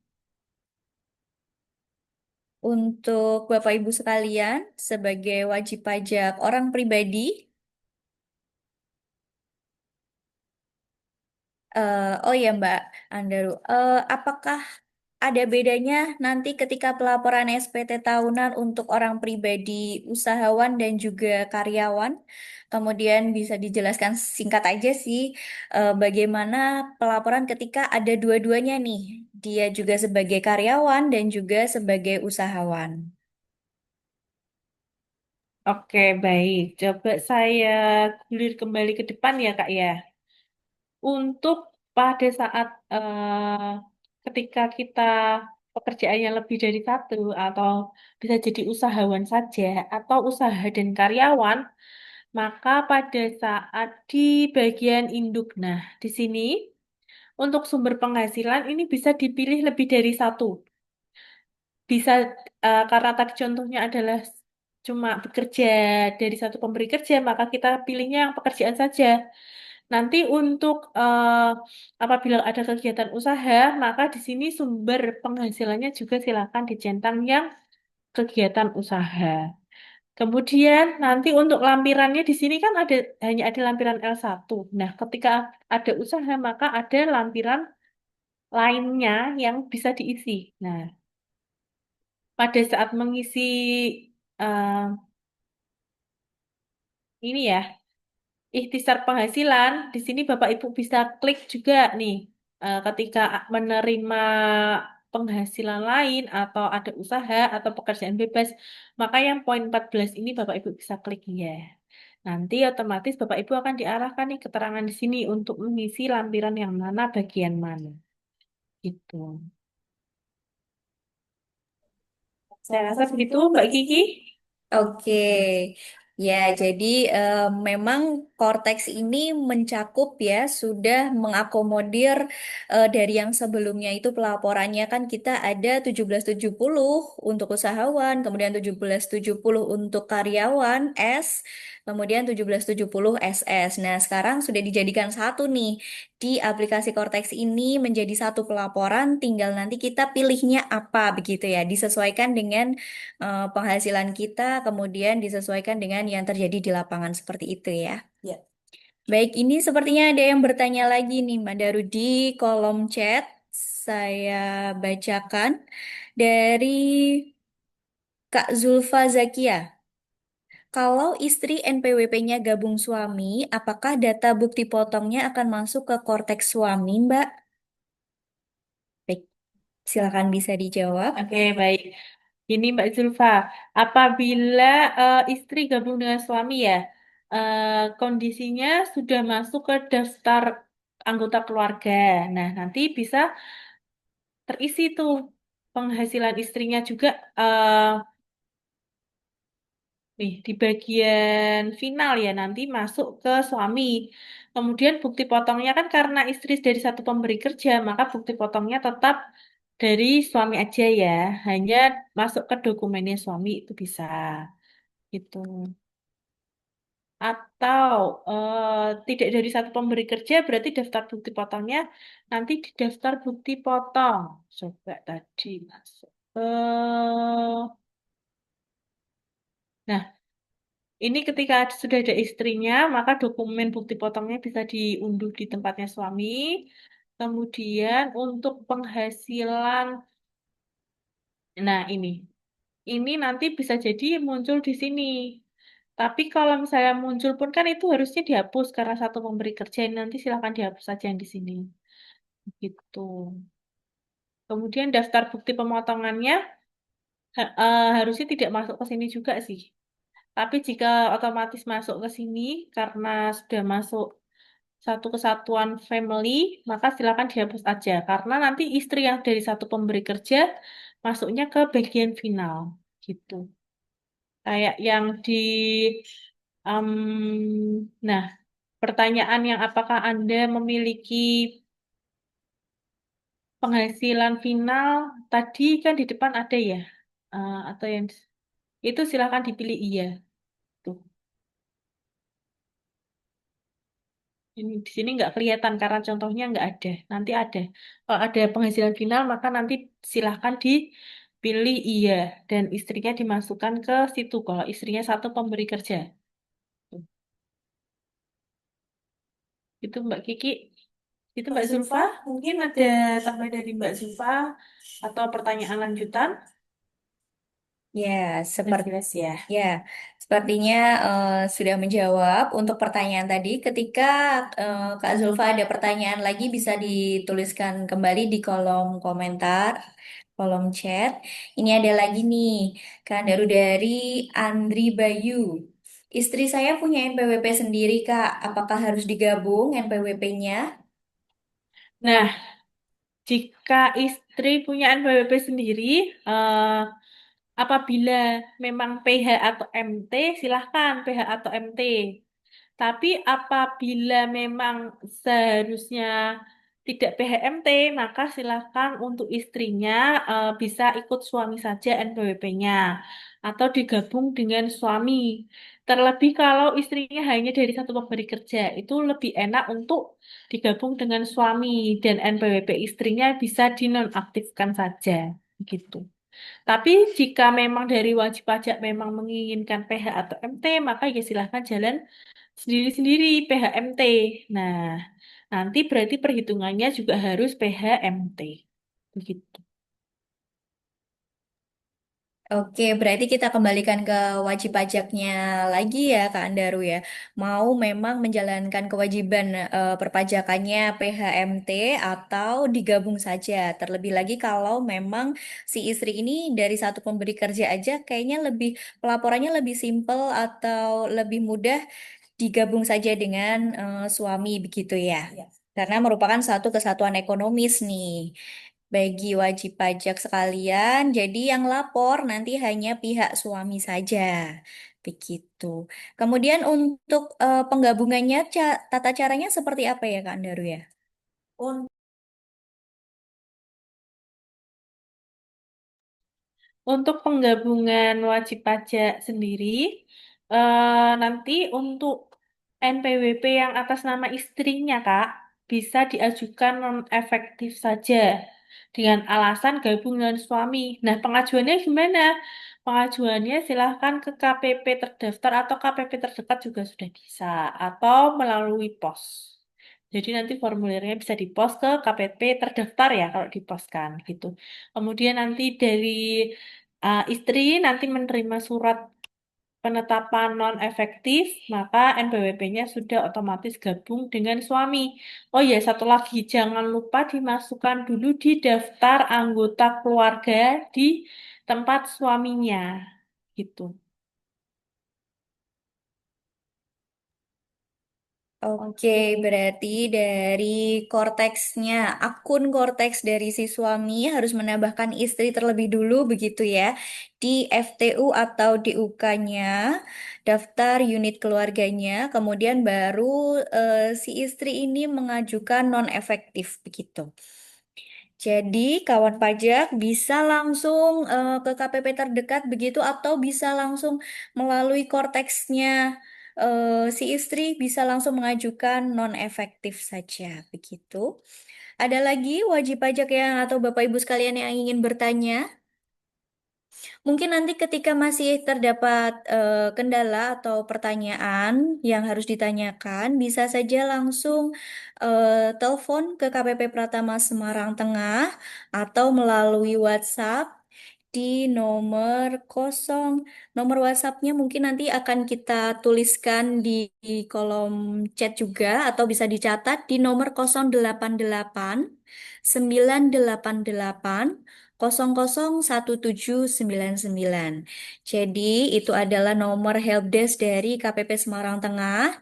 untuk Bapak Ibu sekalian sebagai wajib pajak orang pribadi. Oh ya Mbak Andaru, apakah ada bedanya nanti ketika pelaporan SPT tahunan untuk orang pribadi, usahawan dan juga karyawan? Kemudian bisa dijelaskan singkat aja sih, bagaimana pelaporan ketika ada dua-duanya nih, dia juga sebagai karyawan dan juga sebagai usahawan. Oke, baik. Coba saya gulir kembali ke depan ya, Kak ya. Untuk pada saat ketika kita pekerjaannya lebih dari satu atau bisa jadi usahawan saja atau usaha dan karyawan, maka pada saat di bagian induk, nah di sini untuk sumber penghasilan ini bisa dipilih lebih dari satu. Bisa karena tadi contohnya adalah cuma bekerja dari satu pemberi kerja, maka kita pilihnya yang pekerjaan saja. Nanti untuk apabila ada kegiatan usaha, maka di sini sumber penghasilannya juga silakan dicentang yang kegiatan usaha. Kemudian nanti untuk lampirannya di sini kan hanya ada lampiran L1. Nah, ketika ada usaha maka ada lampiran lainnya yang bisa diisi. Nah, pada saat mengisi eh, ini ya ikhtisar penghasilan, di sini Bapak Ibu bisa klik juga nih ketika menerima penghasilan lain atau ada usaha atau pekerjaan bebas, maka yang poin 14 ini Bapak Ibu bisa klik ya. Nanti otomatis Bapak Ibu akan diarahkan nih keterangan di sini untuk mengisi lampiran yang mana bagian mana. Gitu. Saya rasa begitu Mbak Kiki. Oke, ya jadi memang Cortex ini mencakup ya sudah mengakomodir dari yang sebelumnya itu pelaporannya kan kita ada 1770 untuk usahawan, kemudian 1770 untuk karyawan S, kemudian 1770 SS. Nah, sekarang sudah dijadikan satu nih di aplikasi Cortex ini menjadi satu pelaporan, tinggal nanti kita pilihnya apa begitu ya, disesuaikan dengan penghasilan kita kemudian disesuaikan dengan yang terjadi di lapangan seperti itu ya. Ya. Baik, ini sepertinya ada yang bertanya lagi nih, Mbak Daru di kolom chat. Saya bacakan dari Kak Zulfa Zakia. Kalau istri NPWP-nya gabung suami, apakah data bukti potongnya akan masuk ke korteks suami, Mbak? Baik, silakan bisa dijawab. Oke, baik. Ini Mbak Zulfa, apabila istri gabung dengan suami ya, kondisinya sudah masuk ke daftar anggota keluarga. Nah, nanti bisa terisi tuh penghasilan istrinya juga eh, nih di bagian final ya nanti masuk ke suami. Kemudian bukti potongnya kan karena istri dari satu pemberi kerja, maka bukti potongnya tetap dari suami aja ya. Hanya masuk ke dokumennya suami itu bisa. Gitu. Atau tidak dari satu pemberi kerja berarti daftar bukti potongnya nanti di daftar bukti potong. Coba tadi masuk. Nah, ini ketika sudah ada istrinya, maka dokumen bukti potongnya bisa diunduh di tempatnya suami. Kemudian untuk penghasilan, nah ini nanti bisa jadi muncul di sini. Tapi kalau misalnya muncul pun kan itu harusnya dihapus karena satu memberi kerja. Nanti silakan dihapus saja yang di sini. Gitu. Kemudian daftar bukti pemotongannya harusnya tidak masuk ke sini juga sih. Tapi jika otomatis masuk ke sini karena sudah masuk satu kesatuan family, maka silakan dihapus aja. Karena nanti istri yang dari satu pemberi kerja masuknya ke bagian final. Gitu. Kayak yang di, nah, pertanyaan yang apakah Anda memiliki penghasilan final tadi kan di depan ada ya. Atau yang itu silakan dipilih iya. Tuh. Ini di sini nggak kelihatan karena contohnya nggak ada. Nanti ada. Kalau ada penghasilan final maka nanti silahkan dipilih iya dan istrinya dimasukkan ke situ. Kalau istrinya satu pemberi kerja. Tuh. Itu Mbak Kiki. Itu Mbak Zulfa. Mungkin ada tambah dari Mbak Zulfa atau pertanyaan lanjutan. Ya, Sudah seperti jelas ya. ya, sepertinya sudah menjawab untuk pertanyaan tadi. Ketika Kak Zulfa ada pertanyaan lagi bisa dituliskan kembali di kolom komentar, kolom chat. Ini ada lagi nih, Kak Daru dari Andri Bayu. Istri saya punya NPWP sendiri, Kak. Apakah harus digabung NPWP-nya? Nah, jika istri punya NPWP sendiri, eh, apabila memang PH atau MT, silahkan PH atau MT. Tapi apabila memang seharusnya tidak PHMT, maka silakan untuk istrinya bisa ikut suami saja NPWP-nya atau digabung dengan suami. Terlebih kalau istrinya hanya dari satu pemberi kerja, itu lebih enak untuk digabung dengan suami dan NPWP istrinya bisa dinonaktifkan saja. Gitu. Tapi jika memang dari wajib pajak memang menginginkan PH atau MT, maka ya silahkan jalan sendiri-sendiri PHMT. Nah, nanti berarti perhitungannya juga harus PHMT. Begitu. Oke, berarti kita kembalikan ke wajib pajaknya lagi ya, Kak Andaru ya. Mau memang menjalankan kewajiban perpajakannya PHMT atau digabung saja. Terlebih lagi kalau memang si istri ini dari satu pemberi kerja aja kayaknya lebih pelaporannya lebih simpel atau lebih mudah digabung saja dengan suami begitu ya. Karena merupakan satu kesatuan ekonomis nih bagi wajib pajak sekalian. Jadi yang lapor nanti hanya pihak suami saja. Begitu. Kemudian untuk penggabungannya, tata caranya seperti apa ya Kak Andaru ya? Untuk penggabungan wajib pajak sendiri, nanti untuk NPWP yang atas nama istrinya, Kak, bisa diajukan non-efektif saja dengan alasan gabung dengan suami. Nah, pengajuannya gimana? Pengajuannya silahkan ke KPP terdaftar atau KPP terdekat juga sudah bisa, atau melalui pos. Jadi nanti formulirnya bisa di pos ke KPP terdaftar ya kalau diposkan gitu. Kemudian nanti dari istri nanti menerima surat penetapan non-efektif, maka NPWP-nya sudah otomatis gabung dengan suami. Oh ya, satu lagi, jangan lupa dimasukkan dulu di daftar anggota keluarga di tempat suaminya. Gitu. Oke, berarti dari korteksnya, akun korteks dari si suami harus menambahkan istri terlebih dulu, begitu ya. Di FTU atau di UK-nya, daftar unit keluarganya, kemudian baru si istri ini mengajukan non-efektif, begitu. Jadi, kawan pajak bisa langsung ke KPP terdekat begitu atau bisa langsung melalui korteksnya si istri bisa langsung mengajukan non-efektif saja begitu. Ada lagi wajib pajak yang atau Bapak Ibu sekalian yang ingin bertanya? Mungkin nanti ketika masih terdapat kendala atau pertanyaan yang harus ditanyakan, bisa saja langsung telepon ke KPP Pratama Semarang Tengah atau melalui WhatsApp di nomor kosong. Nomor WhatsAppnya mungkin nanti akan kita tuliskan di kolom chat juga atau bisa dicatat di nomor 088 988 001799. Jadi itu adalah nomor helpdesk dari KPP Semarang Tengah.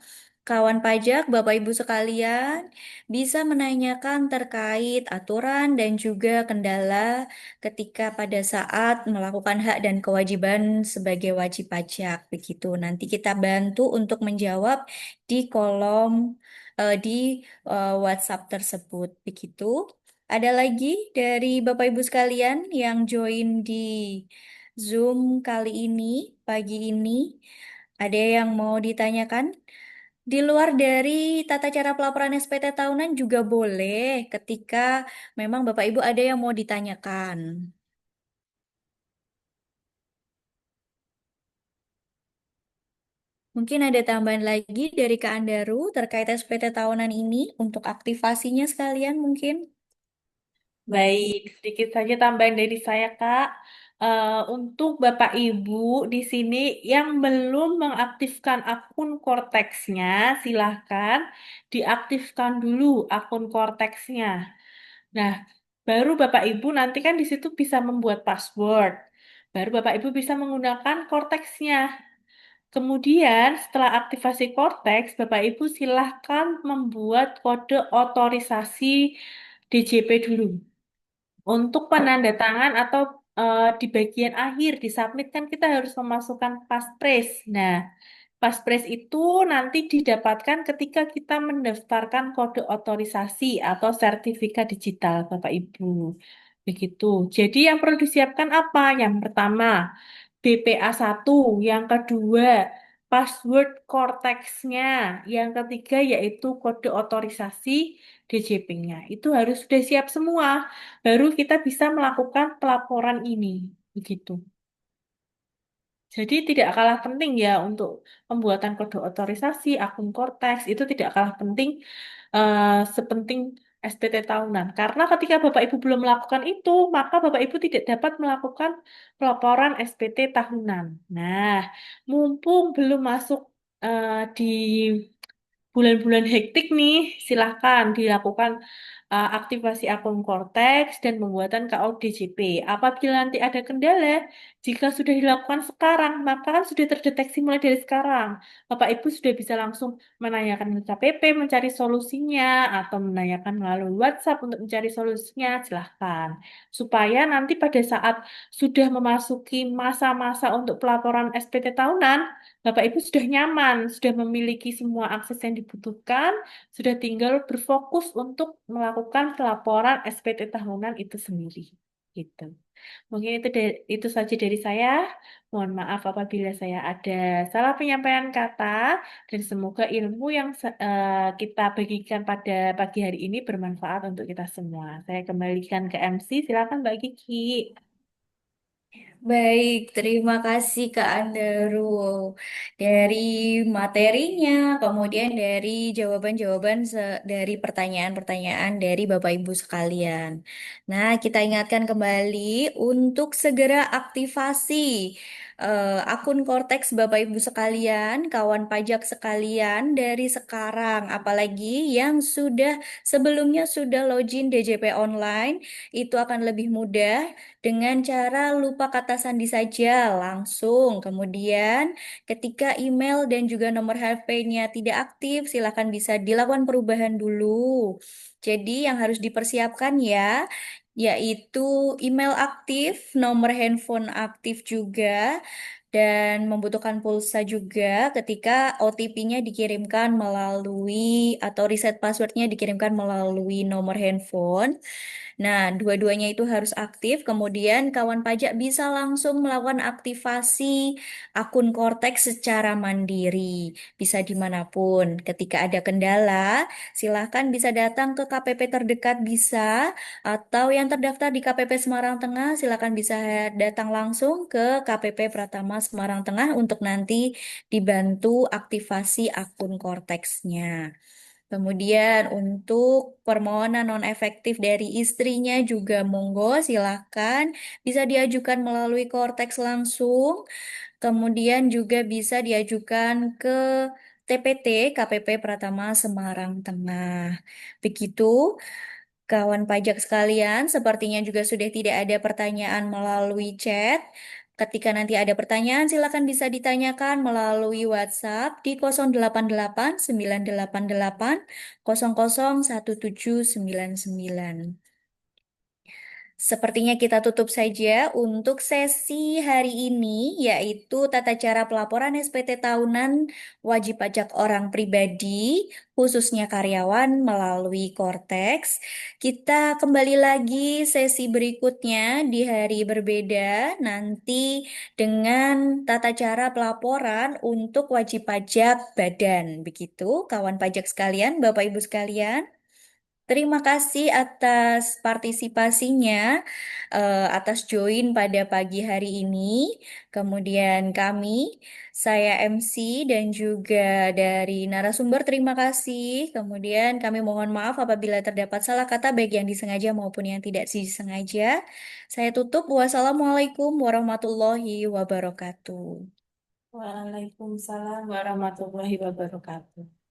Kawan pajak, Bapak Ibu sekalian, bisa menanyakan terkait aturan dan juga kendala ketika pada saat melakukan hak dan kewajiban sebagai wajib pajak. Begitu. Nanti kita bantu untuk menjawab di kolom di WhatsApp tersebut. Begitu. Ada lagi dari Bapak Ibu sekalian yang join di Zoom kali ini, pagi ini. Ada yang mau ditanyakan? Di luar dari tata cara pelaporan SPT tahunan juga boleh ketika memang Bapak Ibu ada yang mau ditanyakan. Mungkin ada tambahan lagi dari Kak Andaru terkait SPT tahunan ini untuk aktivasinya sekalian mungkin. Baik, sedikit saja tambahan dari saya, Kak. Untuk Bapak Ibu di sini yang belum mengaktifkan akun Cortex-nya, silahkan diaktifkan dulu akun Cortex-nya. Nah, baru Bapak Ibu nanti kan di situ bisa membuat password. Baru Bapak Ibu bisa menggunakan Cortex-nya. Kemudian setelah aktivasi Cortex, Bapak Ibu silahkan membuat kode otorisasi DJP dulu. Untuk penandatangan atau di bagian akhir di submit kan kita harus memasukkan passphrase. Nah, passphrase itu nanti didapatkan ketika kita mendaftarkan kode otorisasi atau sertifikat digital, Bapak Ibu. Begitu. Jadi yang perlu disiapkan apa? Yang pertama, BPA 1, yang kedua, password Cortex-nya, yang ketiga yaitu kode otorisasi DJP-nya. Itu harus sudah siap semua baru kita bisa melakukan pelaporan ini. Begitu. Jadi tidak kalah penting ya untuk pembuatan kode otorisasi, akun Cortex itu tidak kalah penting sepenting SPT tahunan. Karena ketika Bapak Ibu belum melakukan itu, maka Bapak Ibu tidak dapat melakukan pelaporan SPT tahunan. Nah, mumpung belum masuk di bulan-bulan hektik nih, silahkan dilakukan aktivasi akun Cortex dan pembuatan KODJP. Apabila nanti ada kendala, jika sudah dilakukan sekarang, maka kan sudah terdeteksi mulai dari sekarang. Bapak Ibu sudah bisa langsung menanyakan ke KPP, mencari solusinya, atau menanyakan melalui WhatsApp untuk mencari solusinya, silahkan. Supaya nanti pada saat sudah memasuki masa-masa untuk pelaporan SPT tahunan, Bapak Ibu sudah nyaman, sudah memiliki semua akses yang dibutuhkan, sudah tinggal berfokus untuk melakukan pelaporan SPT tahunan itu sendiri. Gitu. Mungkin itu saja dari saya. Mohon maaf apabila saya ada salah penyampaian kata dan semoga ilmu yang kita bagikan pada pagi hari ini bermanfaat untuk kita semua. Saya kembalikan ke MC. Silakan Mbak Kiki. Baik, terima kasih Kak Andaru dari materinya, kemudian dari jawaban-jawaban dari pertanyaan-pertanyaan dari Bapak Ibu sekalian. Nah, kita ingatkan kembali untuk segera aktivasi akun Cortex Bapak Ibu sekalian, kawan pajak sekalian dari sekarang, apalagi yang sudah sebelumnya sudah login DJP online, itu akan lebih mudah dengan cara lupa kata sandi saja langsung. Kemudian ketika email dan juga nomor HP-nya tidak aktif, silakan bisa dilakukan perubahan dulu. Jadi yang harus dipersiapkan ya, yaitu email aktif, nomor handphone aktif juga, dan membutuhkan pulsa juga ketika OTP-nya dikirimkan melalui atau reset password-nya dikirimkan melalui nomor handphone. Nah, dua-duanya itu harus aktif. Kemudian kawan pajak bisa langsung melakukan aktivasi akun Cortex secara mandiri. Bisa dimanapun. Ketika ada kendala, silahkan bisa datang ke KPP terdekat bisa. Atau yang terdaftar di KPP Semarang Tengah, silahkan bisa datang langsung ke KPP Pratama Semarang Tengah untuk nanti dibantu aktivasi akun Cortex-nya. Kemudian untuk permohonan non efektif dari istrinya juga monggo silahkan bisa diajukan melalui Korteks langsung. Kemudian juga bisa diajukan ke TPT KPP Pratama Semarang Tengah. Begitu. Kawan pajak sekalian, sepertinya juga sudah tidak ada pertanyaan melalui chat. Ketika nanti ada pertanyaan, silakan bisa ditanyakan melalui WhatsApp di 081 988 001799. Sepertinya kita tutup saja untuk sesi hari ini, yaitu tata cara pelaporan SPT tahunan wajib pajak orang pribadi, khususnya karyawan melalui Cortex. Kita kembali lagi sesi berikutnya di hari berbeda, nanti dengan tata cara pelaporan untuk wajib pajak badan. Begitu, kawan pajak sekalian, Bapak Ibu sekalian. Terima kasih atas partisipasinya, atas join pada pagi hari ini. Kemudian kami, saya MC dan juga dari narasumber, terima kasih. Kemudian kami mohon maaf apabila terdapat salah kata baik yang disengaja maupun yang tidak disengaja. Saya tutup. Wassalamualaikum warahmatullahi wabarakatuh. Waalaikumsalam warahmatullahi wabarakatuh.